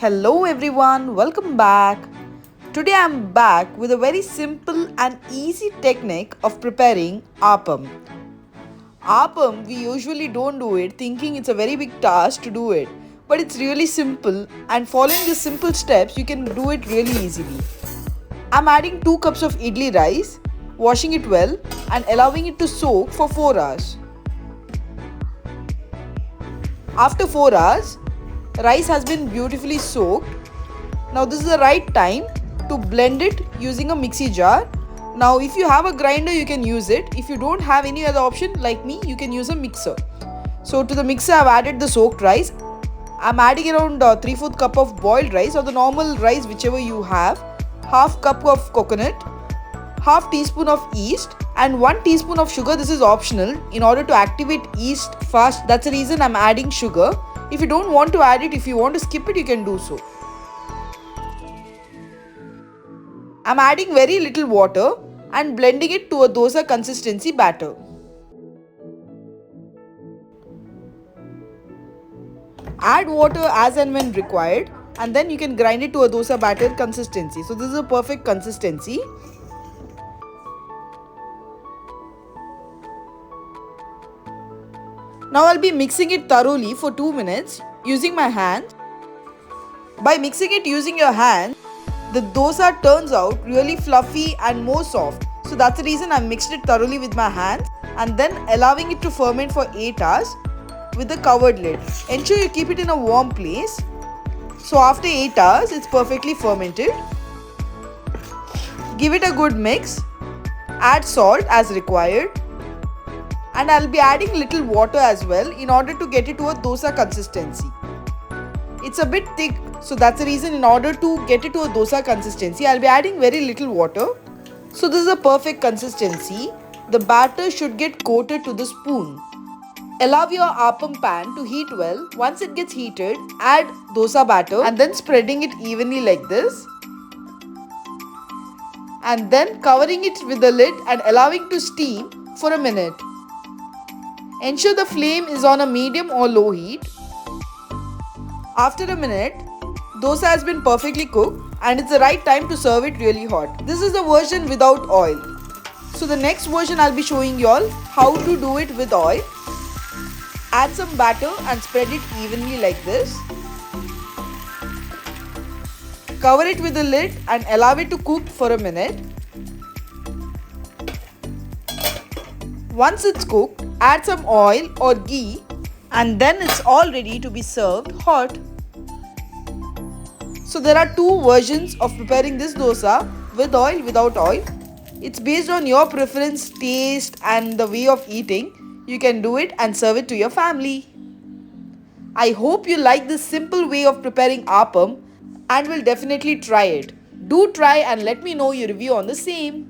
Hello everyone, welcome back. Today I'm back with a very simple and easy technique of preparing appam. Appam, we usually don't do it thinking it's a very big task to do it, but it's really simple and following the simple steps you can do it really easily. I'm adding 2 cups of idli rice, washing it well and allowing it to soak for 4 hours. After 4 hours, rice has been beautifully soaked. Now this is the right time to blend it using a mixie jar. Now if you have a grinder you can use it. If you don't have any other option like me, you can use a mixer. So to the mixer I've added the soaked rice. I'm adding around 3/4 cup of boiled rice or the normal rice whichever you have. Half cup of coconut, half teaspoon of yeast and 1 teaspoon of sugar. This is optional. In order to activate yeast fast, that's the reason I'm adding sugar. If you don't want to add it, if you want to skip it, you can do so. I'm adding very little water and blending it to a dosa consistency batter. Add water as and when required and then you can grind it to a dosa batter consistency. So this is a perfect consistency. Now I'll be mixing it thoroughly for 2 minutes using my hand. By mixing it using your hand, the dosa turns out really fluffy and more soft. So that's the reason I mixed it thoroughly with my hand and then allowing it to ferment for 8 hours with a covered lid. Ensure you keep it in a warm place. So after 8 hours, it's perfectly fermented. Give it a good mix. Add salt as required. And I'll be adding little water as well in order to get it to a dosa consistency. It's a bit thick, so that's the reason in order to get it to a dosa consistency, I'll be adding very little water. So this is a perfect consistency. The batter should get coated to the spoon. Allow your appam pan to heat well. Once it gets heated, add dosa batter and then spreading it evenly like this. And then covering it with the lid and allowing to steam for a minute. Ensure the flame is on a medium or low heat. After a minute, dosa has been perfectly cooked and it's the right time to serve it really hot. This is the version without oil. So the next version I'll be showing you all how to do it with oil. Add some batter and spread it evenly like this. Cover it with the lid and allow it to cook for a minute. Once it's cooked, add some oil or ghee and then it's all ready to be served hot. So there are 2 versions of preparing this dosa, with oil, without oil. It's based on your preference, taste and the way of eating. You can do it and serve it to your family. I hope you like this simple way of preparing appam and will definitely try it. Do try and let me know your review on the same.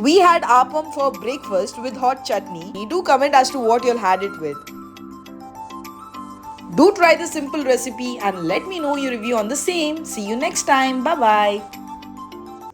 We had appam for breakfast with hot chutney. Do comment as to what you'll had it with. Do try the simple recipe and let me know your review on the same. See you next time. Bye bye.